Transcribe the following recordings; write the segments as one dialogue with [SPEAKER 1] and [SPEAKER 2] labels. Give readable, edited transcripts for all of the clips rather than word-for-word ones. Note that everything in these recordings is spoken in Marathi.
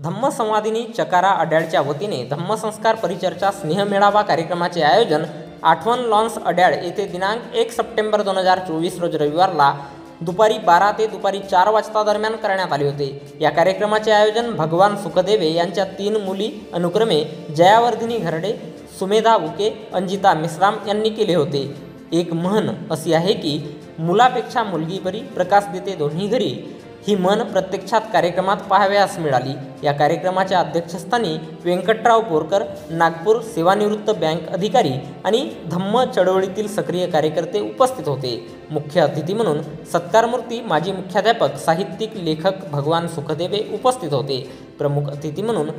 [SPEAKER 1] धम्मसंवादिनी चकारा अड्याळच्या वतीने धम्मसंस्कार परिचर्चा स्नेहमेळावा कार्यक्रमाचे आयोजन आठवण लॉन्स अड्याळ येथे दिनांक 1 सप्टेंबर 2024 रोज रविवारला दुपारी 12 ते दुपारी 4 वाजता दरम्यान करण्यात आले होते। या कार्यक्रमाचे आयोजन भगवान सुखदेवे यांच्या 3 मुली अनुक्रमे जयावर्धिनी घरडे, सुमेधा उके, अंजिता मिश्राम यांनी केले होते। एक म्हण अशी आहे की मुलापेक्षा मुलगी बरी, प्रकाश देते दोन्ही घरी। ही म्हण प्रत्यक्षात कार्यक्रमात पाहावयास मिळाली। या कार्यक्रमाच्या अध्यक्षस्थानी व्यंकटराव बोरकर, नागपूर सेवानिवृत्त बँक अधिकारी आणि धम्म चळवळीतील सक्रिय कार्यकर्ते उपस्थित होते। मुख्य अतिथी म्हणून सत्कारमूर्ती माजी मुख्याध्यापक, साहित्यिक, लेखक भगवान सुखदेवे उपस्थित होते। प्रमुख अतिथी म्हणून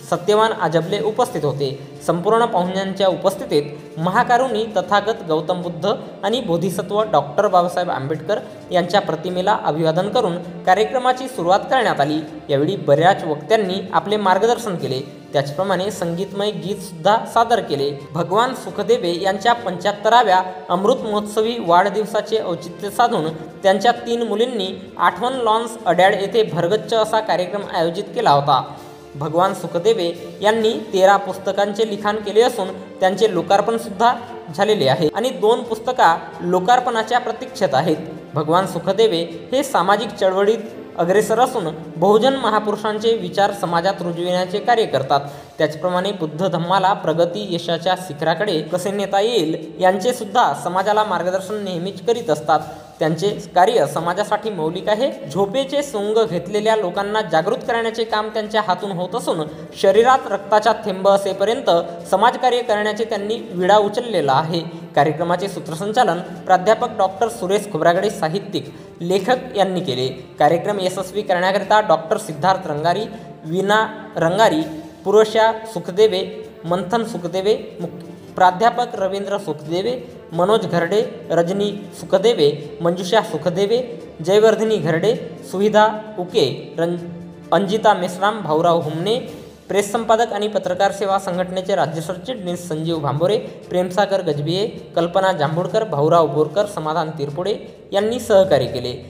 [SPEAKER 1] सत्यवान आजबले उपस्थित होते। संपूर्ण पाहुण्यांच्या उपस्थितीत महाकारुणी तथागत गौतम बुद्ध आणि बोधिसत्व डॉक्टर बाबासाहेब आंबेडकर यांच्या प्रतिमेला अभिवादन करून कार्यक्रमाची सुरुवात करण्यात आली। यावेळी बऱ्याच वक्त्यांनी आपले मार्गदर्शन केले। त्याचप्रमाणे संगीतमय गीत सुद्धा सादर केले। भगवान सुखदेवे यांच्या 75व्या अमृत महोत्सवी वाढदिवसाचे औचित्य साधून त्यांच्या 3 मुलींनी आठवण लॉन्स अड्याळ येथे भरगच्च असा कार्यक्रम आयोजित केला होता। भगवान सुखदेवे यांनी 13 पुस्तकांचे लिखाण केले असून त्यांचे लोकार्पण सुद्धा झालेले आहे आणि 2 पुस्तका लोकार्पणाच्या प्रतीक्षेत आहेत। भगवान सुखदेवे हे सामाजिक चळवळीत अग्रेसर असून बहुजन महापुरुषांचे विचार समाजात रुजविण्याचे कार्य करतात। त्याचप्रमाणे बुद्ध धम्माला प्रगती यशाच्या शिखराकडे कसे नेता येईल यांचे सुद्धा समाजाला मार्गदर्शन नेहमीच करीत असतात। त्यांचे कार्य समाजासाठी मौलिक आहे। झोपेचे सोंग घेतलेल्या लोकांना जागृत करण्याचे काम त्यांच्या हातून होत असून शरीरात रक्ताचा थेंब असेपर्यंत समाजकार्य करण्याचे त्यांनी विडा उचललेला आहे। कार्यक्रमाचे सूत्रसंचालन प्राध्यापक डॉक्टर सुरेश खोब्रागडे, साहित्यिक, लेखक यांनी केले। कार्यक्रम यशस्वी करण्याकरिता डॉक्टर सिद्धार्थ रंगारी, वीणा रंगारी, पुरुषा सुखदेवे, मंथन सुखदेवे, प्राध्यापक रवींद्र सुखदेवे, मनोज घरडे, रजनी सुखदेवे, मंजुषा सुखदेवे, जयवर्धिनी घरडे, सुविधा उके, अंजिता मेश्राम, भाऊराव हुमने, प्रेस संपादक आणि पत्रकार सेवा संघटनेचे राज्य सरचिटणीस संजीव भांबोरे, प्रेमसागर गजबिये, कल्पना जांभूळकर, भाऊराव बोरकर, समाधान तिरपुडे यांनी सहकार्य केले।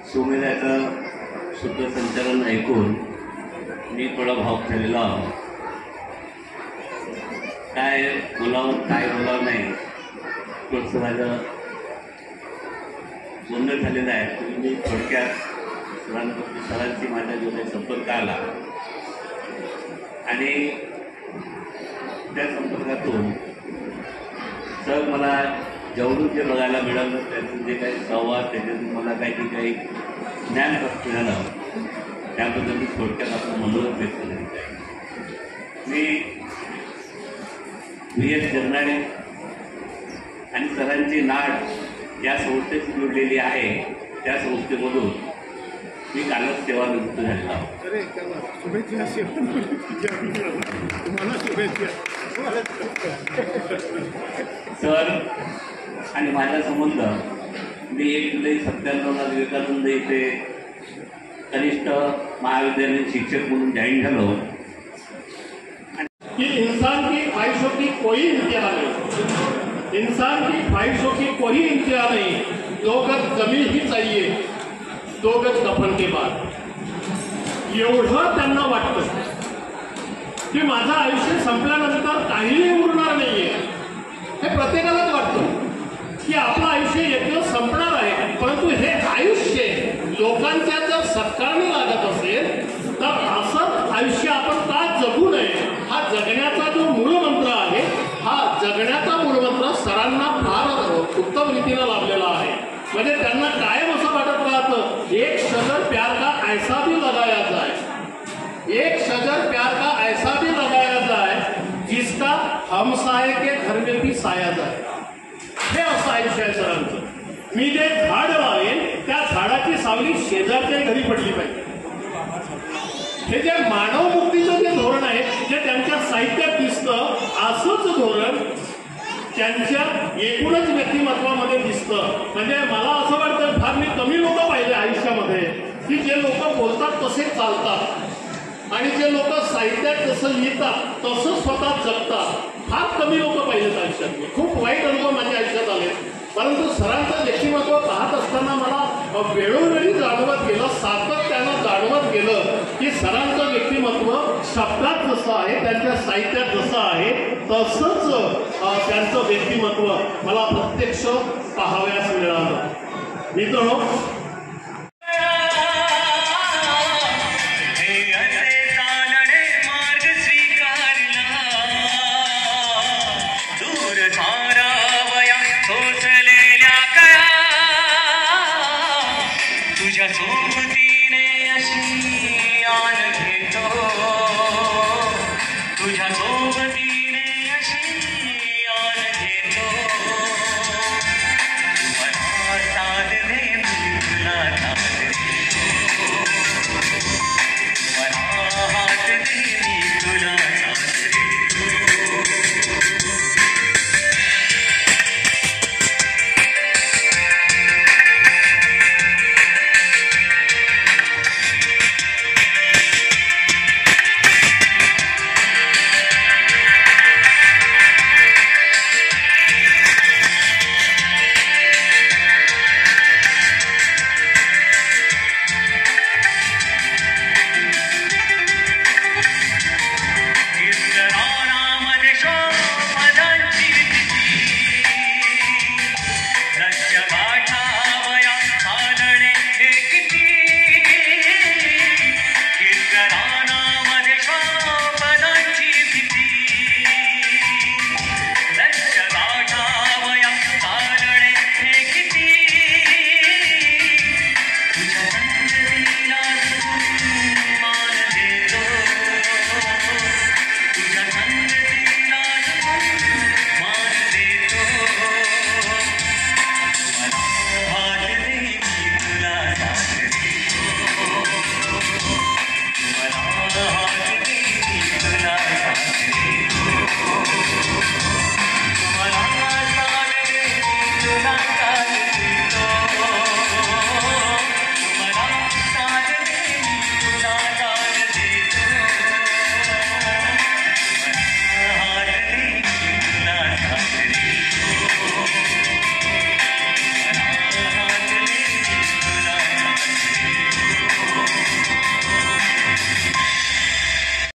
[SPEAKER 2] सुमेधाचं सूत्रसंचालन ऐकून मी थोडा भावुक झालेलो आहोत। काय बोलावं काय बोलावं नाही थोडंसं माझं गोंधळ झालेलं आहे। मी थोडक्यात सरांची माझ्या जोडे संपर्क आला आणि त्या संपर्कातून सर मला जेवढून जे बघायला मिळालं त्यातून जे काही संवाद त्याच्यातून मला काही ज्ञान प्राप्त झालं त्याबद्दल मी थोडक्यात आपलं मनोरंजन व्यक्त करीत आहे। मी VS जर्नाळे आणि सरांची नाड या संस्थेशी जोडलेली आहे। त्या संस्थेमधून मी कालच सेवानिवृत्त झालेला आहोत.
[SPEAKER 3] अरे त्याला शुभेच्छा. तुम्हाला शुभेच्छा.
[SPEAKER 2] सर आणि माझा संबंध, मी 1 जुलै 97ला विवेकानंद इथे कनिष्ठ महाविद्यालयीन शिक्षक म्हणून जॉईन झालो.
[SPEAKER 3] कि इंसान की ख्वाहिशों की कोई इंतहा नहीं, इंसान की ख्वाहिशों की कोई इंतहा नहीं. 2 गज जमीन ही चाहिए 2 गज कफन के बाद. एवढं त्यांना वाटतं की माझं आयुष्य संपल्यानंतर काहीही उरणार नाहीये. हे प्रत्येकालाच वाटतं की आपलं आयुष्य एक दिवस संपणार आहे. परंतु हे आयुष्य लोकांच्या जर सत्कारणी लागत असेल तर असं आयुष्य आपण का जगू नये. हा जगण्याचा जो मूळमंत्र आहे, हा जगण्याचा मूळमंत्र सरांना फार उत्तम रीतीनं लाभलेला आहे. म्हणजे त्यांना कायम असं वाटत राहतं, एक शजर प्यार का ऐसा भी लगाया जाए, एक शजर प्यार का ऐसा भी लगाया जाए जिसका हमसाये के घर में भी साया जाए. हे असं आयुष्य आहे सरांचं. मी जे झाड लावेन त्या झाडाची सावली शेजारच्या घरी पडली पाहिजे. हे जे मानवमुक्तीचं जे धोरण आहे, जे त्यांच्या साहित्यात दिसतं, असंच धोरण त्यांच्या एकूणच व्यक्तिमत्वामध्ये दिसतं. म्हणजे मला असं वाटतं, फार मी कमी लोक पाहिले आयुष्यामध्ये की जे लोक बोलतात तसे चालतात आणि जे लोक साहित्यात जसं लिहितात तसं स्वतः जगतात. फार कमी लोक पाहिजेत आयुष्यात. खूप वाईट अनुभव माझ्या आयुष्यात आले. परंतु सरांचं व्यक्तिमत्व पाहत असताना मला वेळोवेळी जाणवत गेलं, सातत्यानं जाणवत गेलं की सरांचं व्यक्तिमत्व शब्दात जसं आहे, त्यांच्या साहित्यात जसं आहे, तसंच त्यांचं व्यक्तिमत्व मला प्रत्यक्ष पाहावयास मिळालं. मित्रांनो,
[SPEAKER 4] तुझ्या सोबतीने अशी आनंद